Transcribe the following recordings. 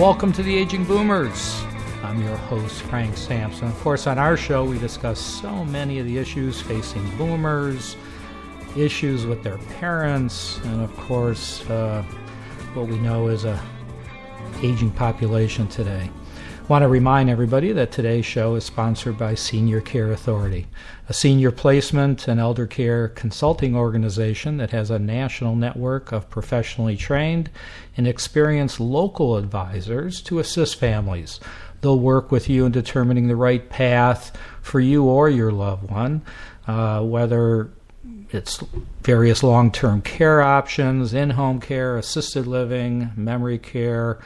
Welcome to the Aging Boomers. I'm your host, Frank Sampson. Of course, on our show, we discuss so many of the issues facing boomers, issues with their parents, and of course, what we know is a aging population today. I want to remind everybody that today's show is sponsored by Senior Care Authority, a senior placement and elder care consulting organization that has a national network of professionally trained and experienced local advisors to assist families. They'll work with you in determining the right path for you or your loved one, whether it's various long-term care options, in-home care, assisted living, memory care,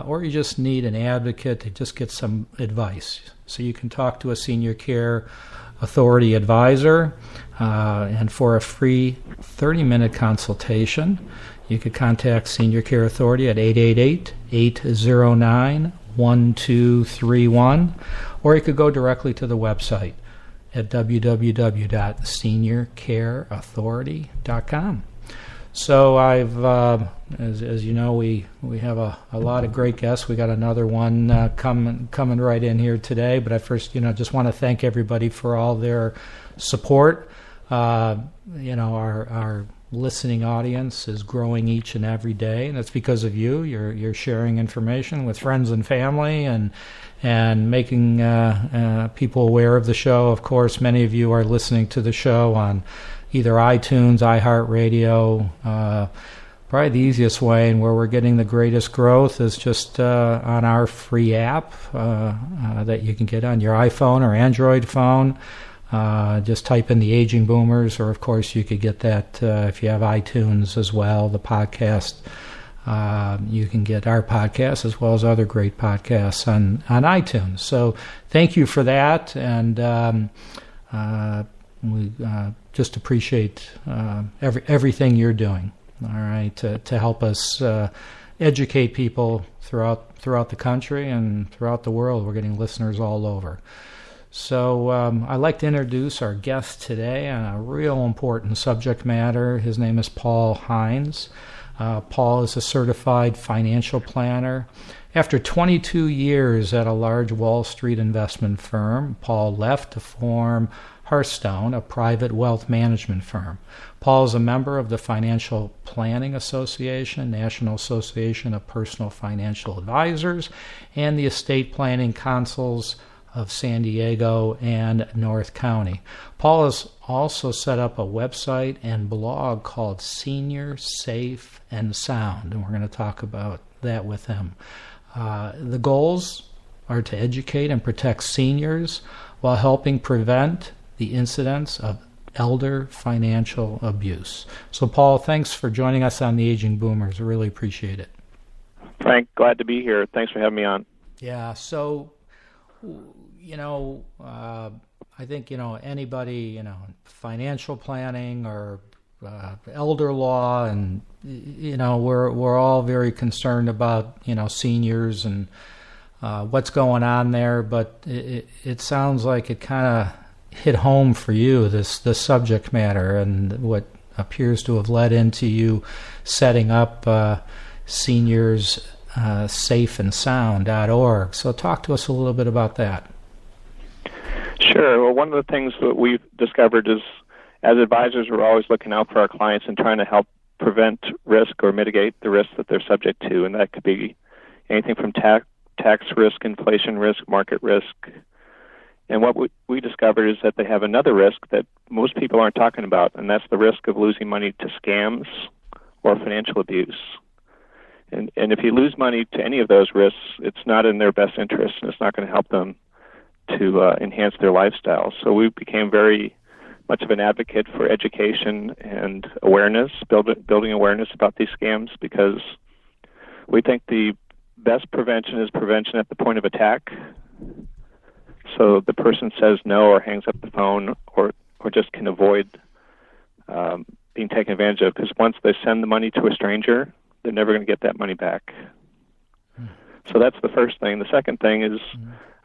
or you just need an advocate to just get some advice. So you can talk to a Senior Care Authority advisor, and for a free 30-minute consultation, you could contact Senior Care Authority at 888-809-1231, or you could go directly to the website at www.seniorcareauthority.com. So I've, as you know, we have a lot of great guests. We got another one coming right in here today. But I first, just want to thank everybody for all their support. Our listening audience is growing each and every day, and it's because of you. You're sharing information with friends and family, and making people aware of the show. Of course, many of you are listening to the show on either iTunes, iHeartRadio. Probably the easiest way and where we're getting the greatest growth is just on our free app that you can get on your iPhone or Android phone. Just type in the Aging Boomers, or of course you could get that if you have iTunes as well, the podcast. You can get our podcast as well as other great podcasts on iTunes. So thank you for that, and we just appreciate everything you're doing, all right, to help us educate people throughout the country and throughout the world. We're getting listeners all over. So I'd like to introduce our guest today on a real important subject matter. His name is Paul Hynes. Paul is a certified financial planner. After 22 years at a large Wall Street investment firm, Paul left to form HearthStone, a private wealth management firm. Paul is a member of the Financial Planning Association, National Association of Personal Financial Advisors, and the Estate Planning Councils of San Diego and North County. Paul has also set up a website and blog called Senior Safe and Sound, and we're going to talk about that with him. The goals are to educate and protect seniors while helping prevent the incidence of elder financial abuse. So, Paul, thanks for joining us on the Aging Boomers. I really appreciate it. Frank, glad to be here. Thanks for having me on. Yeah, so, I think, anybody, financial planning or elder law, and, we're all very concerned about, seniors and what's going on there, but it sounds like it kind of hit home for you, this subject matter, and what appears to have led into you setting up seniorsSafeandSound.org. So talk to us a little bit about that. Sure. Well, one of the things that we've discovered is, as advisors, we're always looking out for our clients and trying to help prevent risk or mitigate the risk that they're subject to, and that could be anything from tax risk, inflation risk, market risk. And what we discovered is that they have another risk that most people aren't talking about, and that's the risk of losing money to scams or financial abuse. And if you lose money to any of those risks, it's not in their best interest, and it's not going to help them to enhance their lifestyle. So we became very much of an advocate for education and awareness, building awareness about these scams, because we think the best prevention is prevention at the point of attack. So the person says no or hangs up the phone or just can avoid being taken advantage of, because once they send the money to a stranger, they're never going to get that money back. So that's the first thing. The second thing is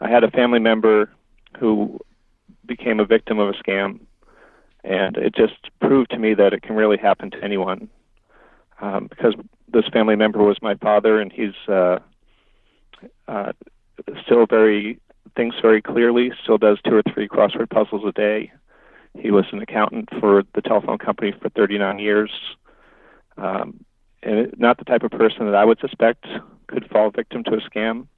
I had a family member who became a victim of a scam, and it just proved to me that it can really happen to anyone, because this family member was my father, and he's Still thinks very clearly, still does 2 or 3 crossword puzzles a day. He was an accountant for the telephone company for 39 years. And not the type of person that I would suspect could fall victim to a scam,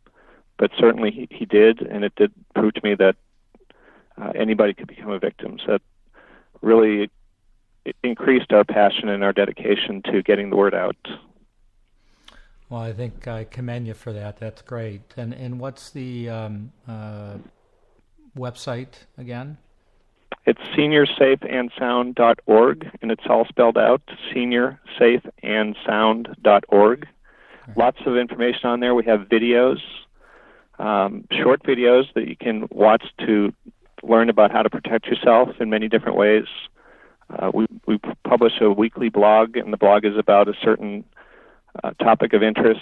but certainly he did, and it did prove to me that anybody could become a victim. So it really increased our passion and our dedication to getting the word out. Well, I think I commend you for that. That's great. And what's the website again? It's seniorsafeandsound.org, and it's all spelled out, seniorsafeandsound.org. Right. Lots of information on there. We have videos, short videos that you can watch to learn about how to protect yourself in many different ways. We publish a weekly blog, and the blog is about a certain topic of interest,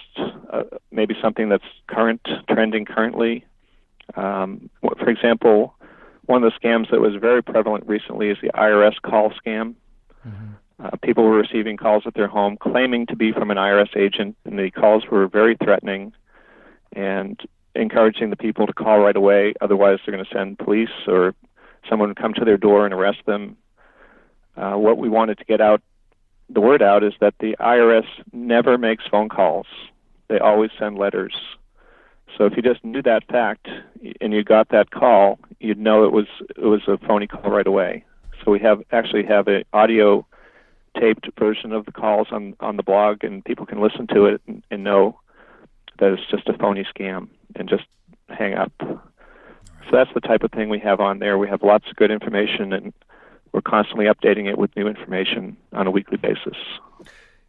maybe something that's trending currently. For example, one of the scams that was very prevalent recently is the IRS call scam. Mm-hmm. People were receiving calls at their home claiming to be from an IRS agent, and the calls were very threatening and encouraging the people to call right away. Otherwise, they're going to send police or someone would come to their door and arrest them. What we wanted to get the word out is that the IRS never makes phone calls. They always send letters. So if you just knew that fact and you got that call, you'd know it was a phony call right away. So we actually have an audio taped version of the calls on the blog, and people can listen to it and know that it's just a phony scam and just hang up. So that's the type of thing we have on there. We have lots of good information, and we're constantly updating it with new information on a weekly basis.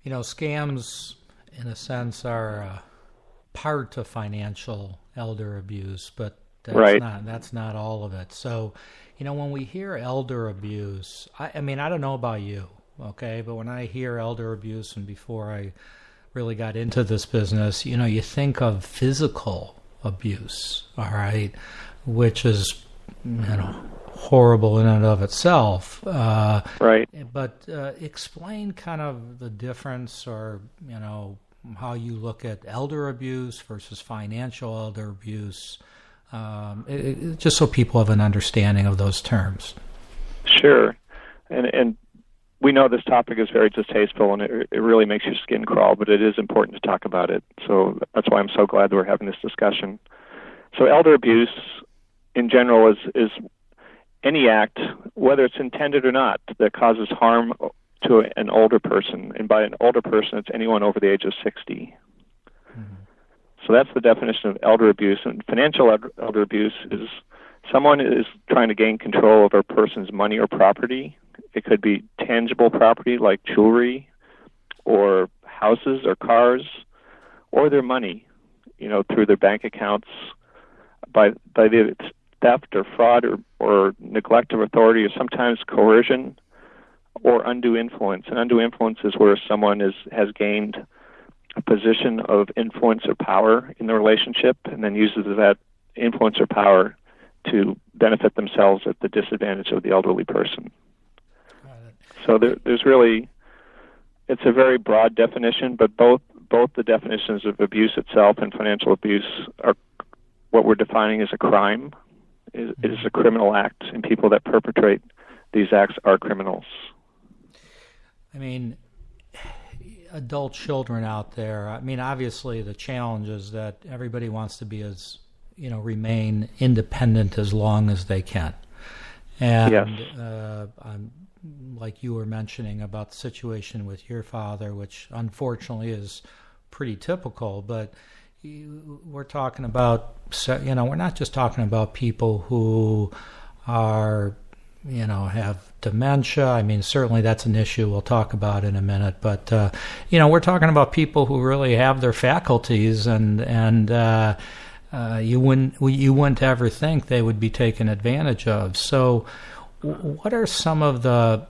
You know, scams, in a sense, are part of financial elder abuse, but that's not all of it. So, you know, when we hear elder abuse, I mean, I don't know about you, okay, but when I hear elder abuse, and before I really got into this business, you know, you think of physical abuse, all right, which is, you know, horrible in and of itself. Right. But explain kind of the difference, or, you know, how you look at elder abuse versus financial elder abuse, just so people have an understanding of those terms. Sure. And we know this topic is very distasteful, and it really makes your skin crawl, but it is important to talk about it. So that's why I'm so glad that we're having this discussion. So elder abuse, in general, is any act, whether it's intended or not, that causes harm to an older person. And by an older person, it's anyone over the age of 60. Mm-hmm. So that's the definition of elder abuse. And financial elder abuse is someone is trying to gain control of a person's money or property. It could be tangible property like jewelry or houses or cars, or their money, you know, through their bank accounts, by the theft or fraud or neglect of authority, or sometimes coercion or undue influence. And undue influence is where someone has gained a position of influence or power in the relationship and then uses that influence or power to benefit themselves at the disadvantage of the elderly person. So there's really, it's a very broad definition, but both the definitions of abuse itself and financial abuse are what we're defining as a crime. It is a criminal act, and people that perpetrate these acts are criminals. I mean, adult children out there, I mean, obviously the challenge is that everybody wants to be remain independent as long as they can. And yes. Like you were mentioning about the situation with your father, which unfortunately is pretty typical, but we're talking about, we're not just talking about people who are, have dementia. I mean, certainly that's an issue we'll talk about in a minute, but, we're talking about people who really have their faculties and you wouldn't ever think they would be taken advantage of. So what are some of the,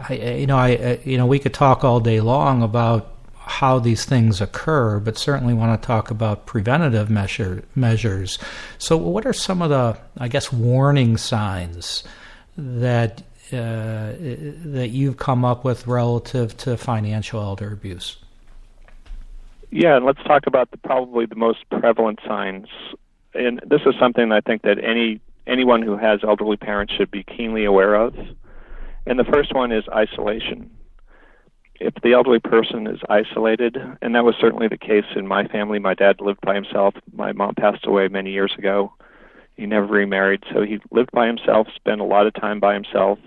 we could talk all day long about how these things occur, but certainly want to talk about preventative measures. So what are some of the, warning signs that you've come up with relative to financial elder abuse? Yeah, and let's talk about probably the most prevalent signs. And this is something I think that anyone who has elderly parents should be keenly aware of. And the first one is isolation. If the elderly person is isolated, and that was certainly the case in my family. My dad lived by himself. My mom passed away many years ago. He never remarried, so he lived by himself, spent a lot of time by himself.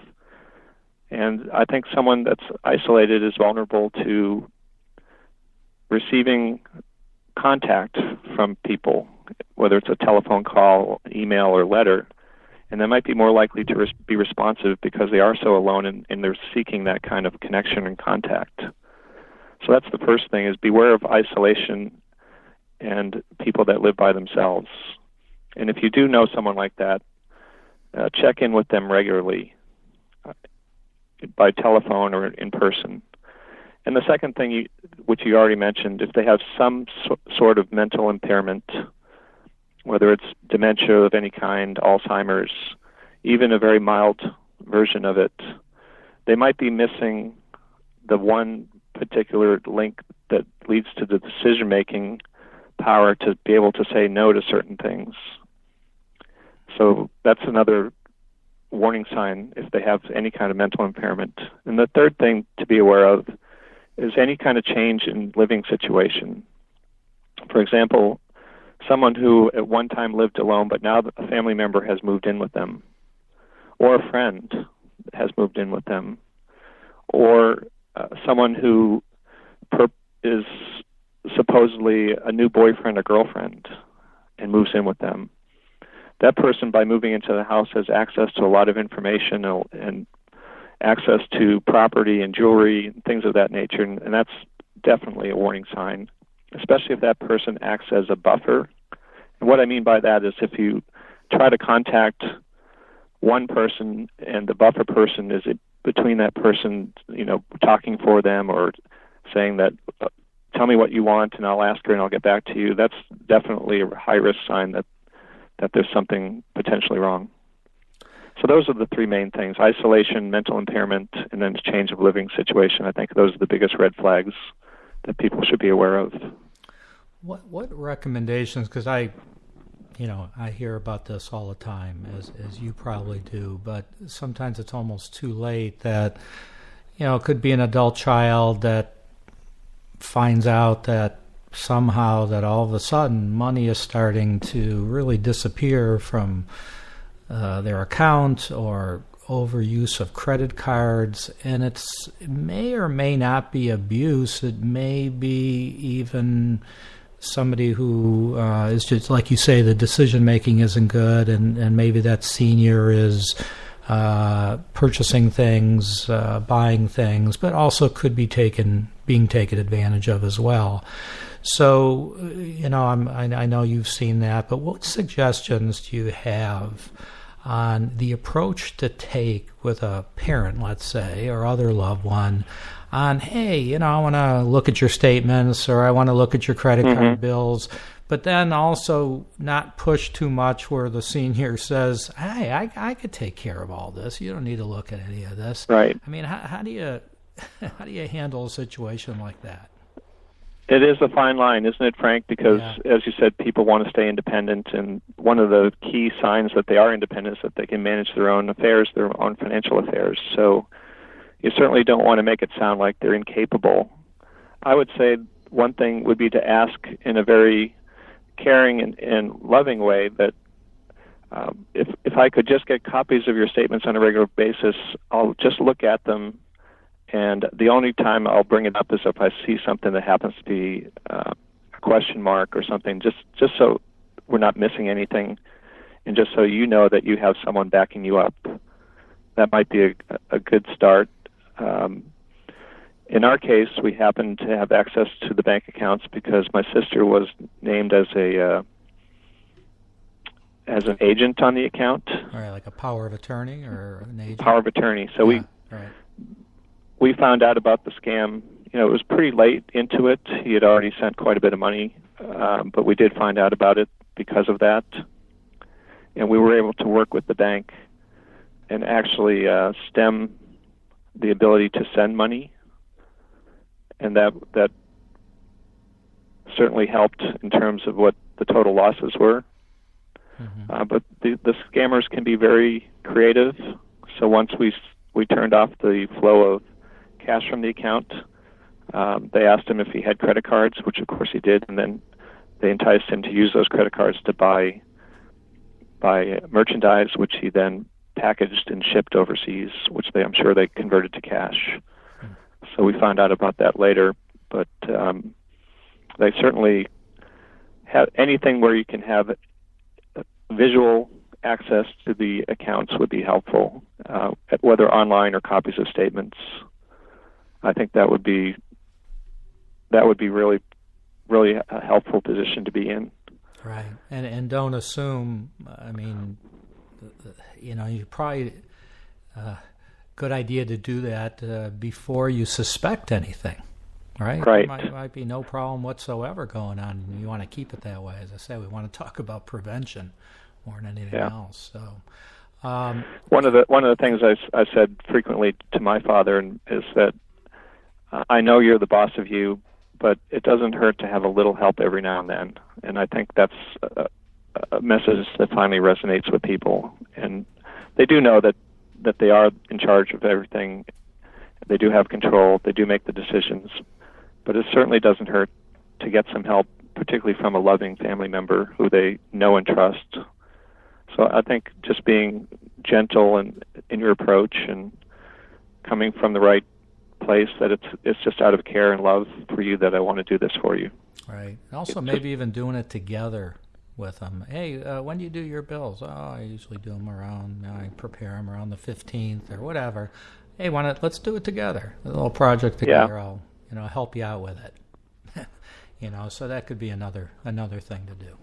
And I think someone that's isolated is vulnerable to receiving contact from people, whether it's a telephone call, email, or letter. And they might be more likely to be responsive because they are so alone and they're seeking that kind of connection and contact. So that's the first thing, is beware of isolation and people that live by themselves. And if you do know someone like that, check in with them regularly by telephone or in person. And the second thing, which you already mentioned, if they have some sort of mental impairment, whether it's dementia of any kind, Alzheimer's, even a very mild version of it, they might be missing the one particular link that leads to the decision-making power to be able to say no to certain things. So that's another warning sign if they have any kind of mental impairment. And the third thing to be aware of is any kind of change in living situation. For example, someone who at one time lived alone, but now a family member has moved in with them, or a friend has moved in with them, or someone who is supposedly a new boyfriend or girlfriend and moves in with them. That person, by moving into the house, has access to a lot of information and access to property and jewelry and things of that nature, and that's definitely a warning sign, especially if that person acts as a buffer. And what I mean by that is if you try to contact one person and the buffer person is between that person, talking for them or saying that, tell me what you want and I'll ask her and I'll get back to you, that's definitely a high-risk sign that there's something potentially wrong. So those are the three main things: isolation, mental impairment, and then change of living situation. I think those are the biggest red flags that people should be aware of. What recommendations, because I hear about this all the time, as you probably do, but sometimes it's almost too late that, it could be an adult child that finds out that somehow that all of a sudden money is starting to really disappear from their account, or overuse of credit cards, and it may or may not be abuse. It may be even somebody who is just, like you say, the decision-making isn't good, and maybe that senior is purchasing things, buying things, but also could be being taken advantage of as well. So, I know you've seen that, but what suggestions do you have on the approach to take with a parent, let's say, or other loved one, on, hey, I want to look at your statements, or I want to look at your credit card bills, but then also not push too much where the senior says, hey, I could take care of all this. You don't need to look at any of this. Right. I mean, how do you handle a situation like that? It is a fine line, isn't it, Frank? Because, as you said, people want to stay independent, and one of the key signs that they are independent is that they can manage their own affairs, their own financial affairs. So you certainly don't want to make it sound like they're incapable. I would say one thing would be to ask in a very caring and loving way that if I could just get copies of your statements on a regular basis, I'll just look at them. And the only time I'll bring it up is if I see something that happens to be a question mark or something, just so we're not missing anything, and just so you know that you have someone backing you up. That might be a good start. In our case, we happen to have access to the bank accounts because my sister was named as an agent on the account. All right, like a power of attorney or an agent? Power of attorney. So we found out about the scam. It was pretty late into it. He had already sent quite a bit of money, but we did find out about it because of that. And we were able to work with the bank and actually stem the ability to send money. And that certainly helped in terms of what the total losses were. But the scammers can be very creative. So once we turned off the flow of cash from the account, they asked him if he had credit cards, which of course he did, and then they enticed him to use those credit cards to buy merchandise, which he then packaged and shipped overseas, which I'm sure they converted to cash. So we found out about that later, but they certainly have anything where you can have visual access to the accounts would be helpful, whether online or copies of statements. I think that would be really, really a helpful position to be in. Right, and don't assume. I mean, you probably good idea to do that before you suspect anything. Right. Right. There might be no problem whatsoever going on. You want to keep it that way. As I say, we want to talk about prevention more than anything else. So, one of the things I said frequently to my father is that I know you're the boss of you, but it doesn't hurt to have a little help every now and then. And I think that's a message that finally resonates with people. And they do know that they are in charge of everything. They do have control. They do make the decisions. But it certainly doesn't hurt to get some help, particularly from a loving family member who they know and trust. So I think just being gentle in your approach and coming from the right place, that it's just out of care and love for you that I want to do this for you. Right. And also maybe even doing it together with them. Hey, when do you do your bills? Oh, I usually do them I prepare them around the 15th or whatever. Hey, let's do it together. A little project together. I'll help you out with it. So that could be another thing to do.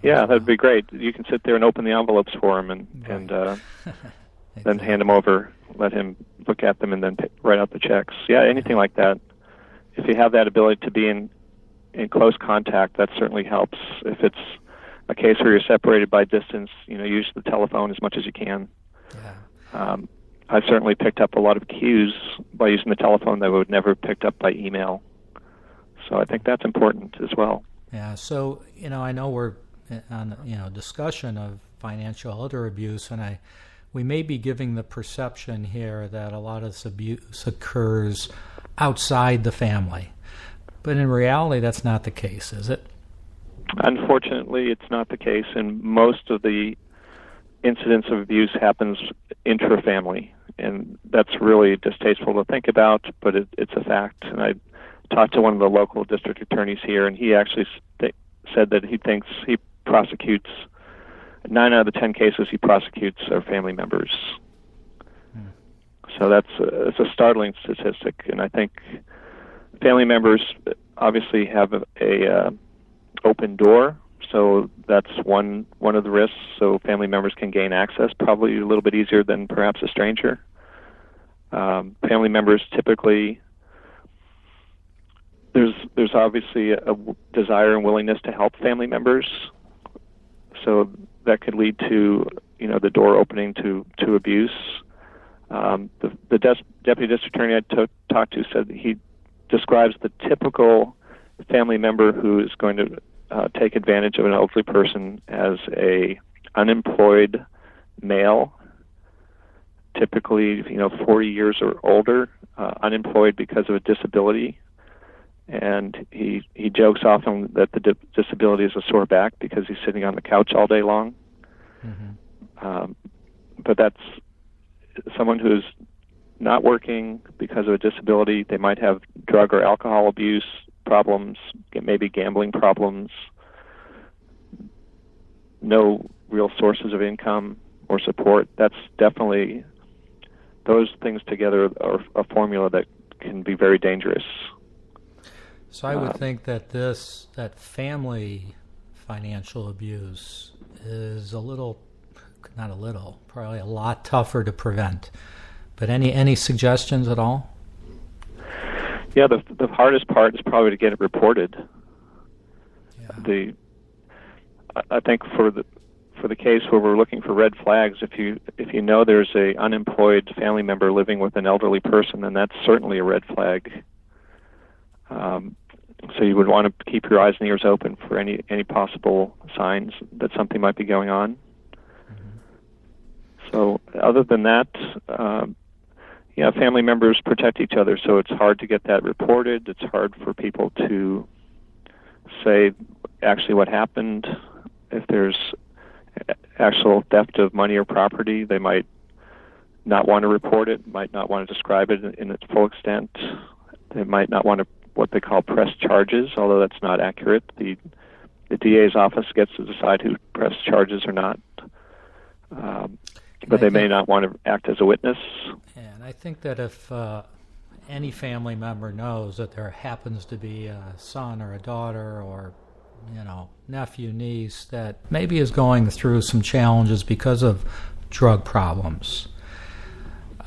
That'd be great. You can sit there and open the envelopes for him and then hand them over, let him look at them, and then write out the checks. Yeah, anything like that. If you have that ability to be in close contact, that certainly helps. If it's a case where you're separated by distance, use the telephone as much as you can. Yeah. I've certainly picked up a lot of cues by using the telephone that I would never have picked up by email. So I think that's important as well. Yeah. So I know we're on discussion of financial elder abuse, and we may be giving the perception here that a lot of this abuse occurs outside the family, but in reality, that's not the case, is it? Unfortunately, it's not the case, and most of the incidents of abuse happens intra-family, and that's really distasteful to think about, but it's a fact. And I talked to one of the local district attorneys here, and he actually said that he thinks he prosecutes 9 out of the 10 cases he prosecutes are family members. So it's a startling statistic, and I think family members obviously have a open door. So that's one of the risks. So family members can gain access probably a little bit easier than perhaps a stranger. Family members typically, there's obviously a desire and willingness to help family members. So that could lead to the door opening to abuse. The deputy district attorney I talked to said that he describes the typical family member who is going to take advantage of an elderly person as a unemployed male, typically 40 years or older, unemployed because of a disability, and he jokes often that the disability is a sore back because he's sitting on the couch all day long. Mm-hmm. But that's someone who's not working because of a disability. They might have drug or alcohol abuse problems, maybe gambling problems, no real sources of income or support. That's definitely, those things together are a formula that can be very dangerous. So I would think that that family financial abuse is probably a lot tougher to prevent. But any suggestions at all? Yeah, the hardest part is probably to get it reported. Yeah. I think for the case where we're looking for red flags, if you know there's a unemployed family member living with an elderly person, then that's certainly a red flag. So you would want to keep your eyes and ears open for any possible signs that something might be going on. So other than that, family members protect each other, so it's hard to get that reported. It's hard for people to say actually what happened. If there's actual theft of money or property, they might not want to report it, might not want to describe it in its full extent. They might not want to, what they call, press charges, although that's not accurate. The DA's office gets to decide who press charges or not. But they may not want to act as a witness. And I think that if any family member knows that there happens to be a son or a daughter or nephew, niece that maybe is going through some challenges because of drug problems,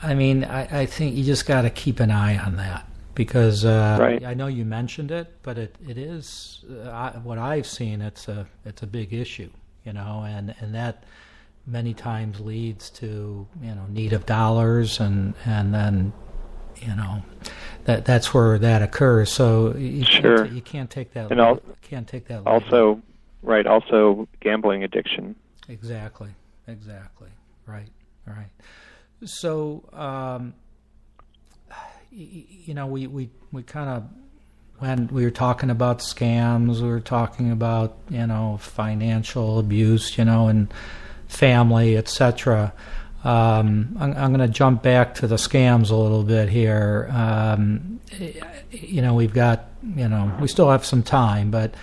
I mean, I think you just got to keep an eye on that because right. I know you mentioned it, but it is what I've seen. It's a big issue, and that many times leads to need of dollars and then that's where that occurs. So you can't take that. Can't take that. Also, right. Also, gambling addiction. Exactly. Right. So we kind of, when we were talking about scams, we were talking about financial abuse, and family, etc. I'm going to jump back to the scams a little bit here. We've got, we still have some time, but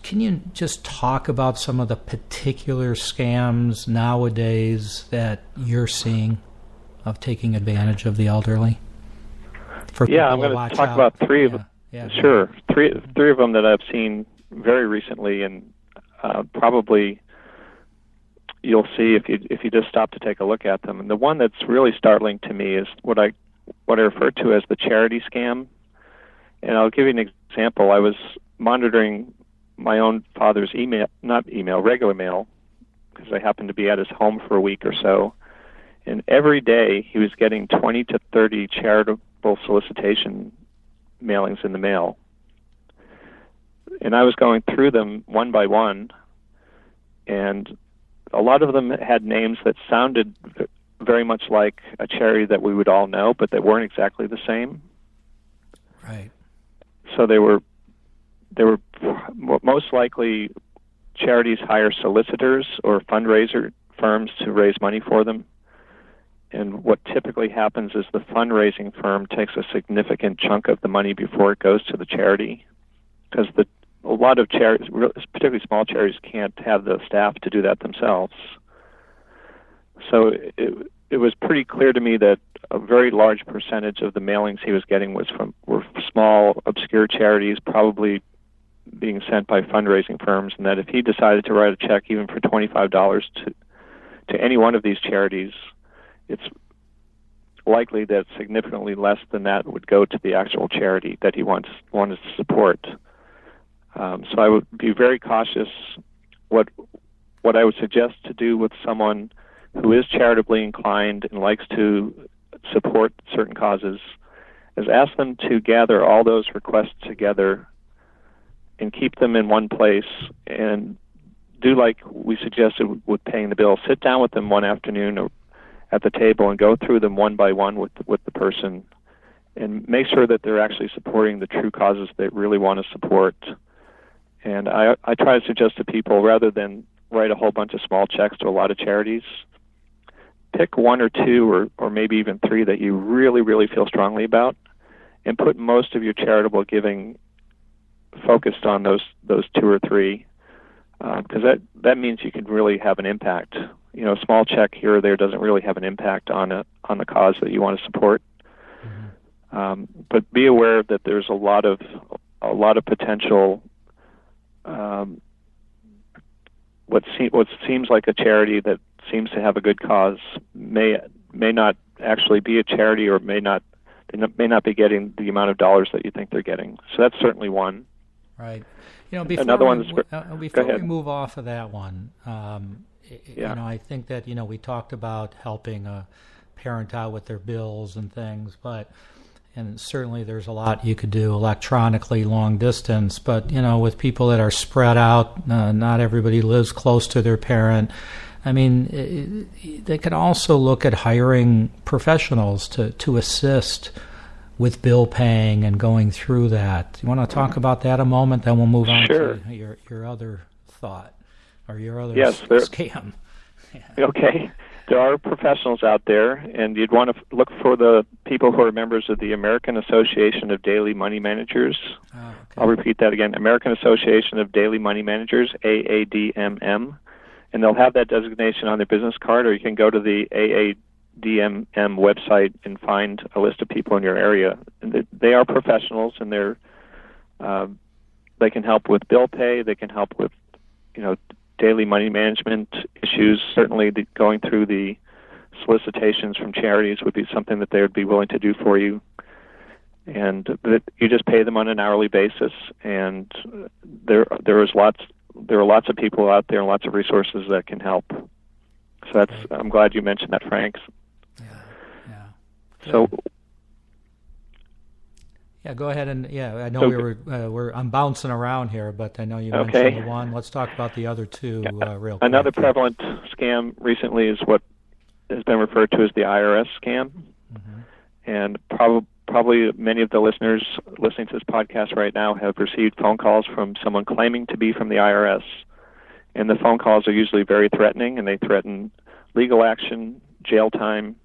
can you just talk about some of the particular scams nowadays that you're seeing of taking advantage of the elderly? I'm going to talk about three of them. Yeah, sure. Three of them that I've seen very recently, and probably you'll see if you just stop to take a look at them. And the one that's really startling to me is what I refer to as the charity scam. And I'll give you an example. I was monitoring my own father's regular mail, because I happened to be at his home for a week or so. And every day he was getting 20 to 30 charitable solicitation mailings in the mail. And I was going through them one by one, and a lot of them had names that sounded very much like a charity that we would all know, but that weren't exactly the same. Right. So they were most likely charities hire solicitors or fundraiser firms to raise money for them. And what typically happens is the fundraising firm takes a significant chunk of the money before it goes to the charity, because a lot of charities, particularly small charities, can't have the staff to do that themselves. So it was pretty clear to me that a very large percentage of the mailings he was getting were small, obscure charities, probably being sent by fundraising firms, and that if he decided to write a check even for $25 to any one of these charities, it's likely that significantly less than that would go to the actual charity that he wanted to support. So I would be very cautious. What I would suggest to do with someone who is charitably inclined and likes to support certain causes is ask them to gather all those requests together and keep them in one place, and do like we suggested with paying the bill. Sit down with them one afternoon or at the table and go through them one by one with the person, and make sure that they're actually supporting the true causes they really want to support. And I try to suggest to people, rather than write a whole bunch of small checks to a lot of charities, pick one or two or maybe even three that you really, really feel strongly about, and put most of your charitable giving focused on those two or three, because that means you can really have an impact. A small check here or there doesn't really have an impact on the cause that you want to support. Mm-hmm. But be aware that there's a lot of potential. What seems like a charity that seems to have a good cause may not actually be a charity, or may not be getting the amount of dollars that you think they're getting. So that's certainly one. Right. Before we move off of that one, I think that we talked about helping a parent out with their bills and things, but and certainly there's a lot you could do electronically, long distance, but, with people that are spread out, not everybody lives close to their parent. I mean, they could also look at hiring professionals to assist with bill paying and going through that. You want to talk about that a moment? Then we'll move on Sure. to your other thought or your other scam. Yeah. Okay. There are professionals out there, and you'd want to look for the people who are members of the American Association of Daily Money Managers. Oh, okay. I'll repeat that again. American Association of Daily Money Managers, AADMM. And they'll have that designation on their business card, or you can go to the AADMM website and find a list of people in your area. And they are professionals, and they can help with bill pay. They can help with, daily money management issues. Certainly, going through the solicitations from charities would be something that they would be willing to do for you. And you just pay them on an hourly basis. And there are lots of people out there and lots of resources that can help. So I'm glad you mentioned that, Frank. Yeah. So. Yeah, go ahead and I know I'm bouncing around here, but I know you mentioned the one. Let's talk about the other two real quick. Another prevalent scam recently is what has been referred to as the IRS scam, and probably many of the listeners listening to this podcast right now have received phone calls from someone claiming to be from the IRS, and the phone calls are usually very threatening, and they threaten legal action, jail time.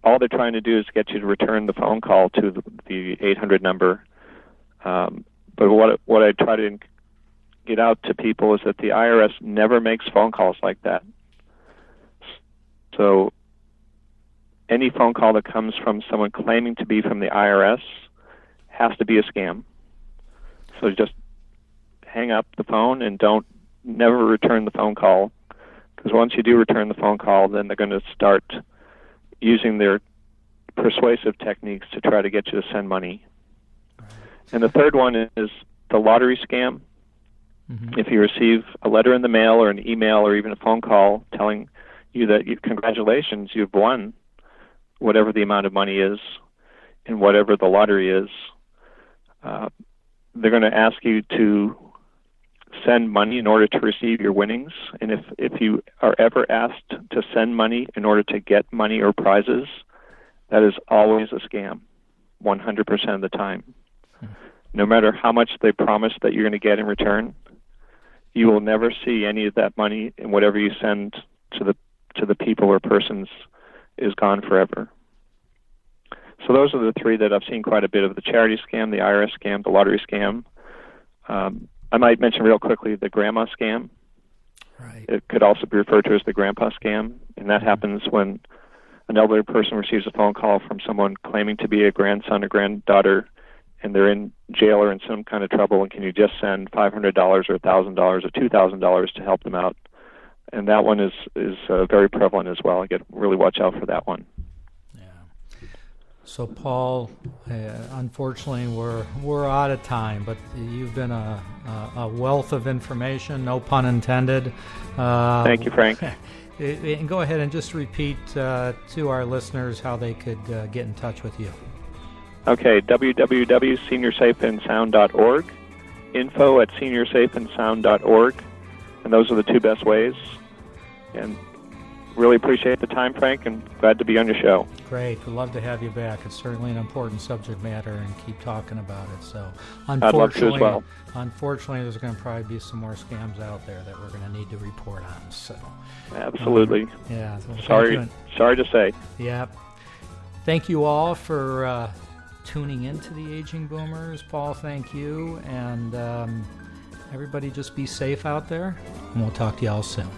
All they're trying to do is get you to return the phone call to the 800 number. But what I try to get out to people is that the IRS never makes phone calls like that. So any phone call that comes from someone claiming to be from the IRS has to be a scam. So just hang up the phone and never return the phone call, because once you do return the phone call, then they're going to start using their persuasive techniques to try to get you to send money. Right. And the third one is the lottery scam. If you receive a letter in the mail or an email or even a phone call telling you that congratulations, you've won whatever the amount of money is and whatever the lottery is, they're going to ask you to send money in order to receive your winnings. And if you are ever asked to send money in order to get money or prizes, that is always a scam, 100% of the time. No matter how much they promise that you're going to get in return, you will never see any of that money, and whatever you send to the people or persons is gone forever. So those are the three that I've seen quite a bit of: the charity scam, the IRS scam, the lottery scam. I might mention real quickly the grandma scam. Right. It could also be referred to as the grandpa scam, and that happens when an elderly person receives a phone call from someone claiming to be a grandson or granddaughter, and they're in jail or in some kind of trouble, and can you just send $500 or $1,000 or $2,000 to help them out? And that one is very prevalent as well. I get really watch out for that one. So, Paul, unfortunately, we're out of time, but you've been a wealth of information, no pun intended. Thank you, Frank. And go ahead and just repeat to our listeners how they could get in touch with you. Okay, www.seniorsafeandsound.org, info@seniorsafeandsound.org, and those are the two best ways. And really appreciate the time, Frank, and glad to be on your show. Great. We'd love to have you back. It's certainly an important subject matter, and keep talking about it. So, I'd love to as well. Unfortunately, there's going to probably be some more scams out there that we're going to need to report on. So, absolutely. Yeah. Well, sorry to say. Yeah. Thank you all for tuning into the Aging Boomers. Paul, thank you, and everybody just be safe out there, and we'll talk to you all soon.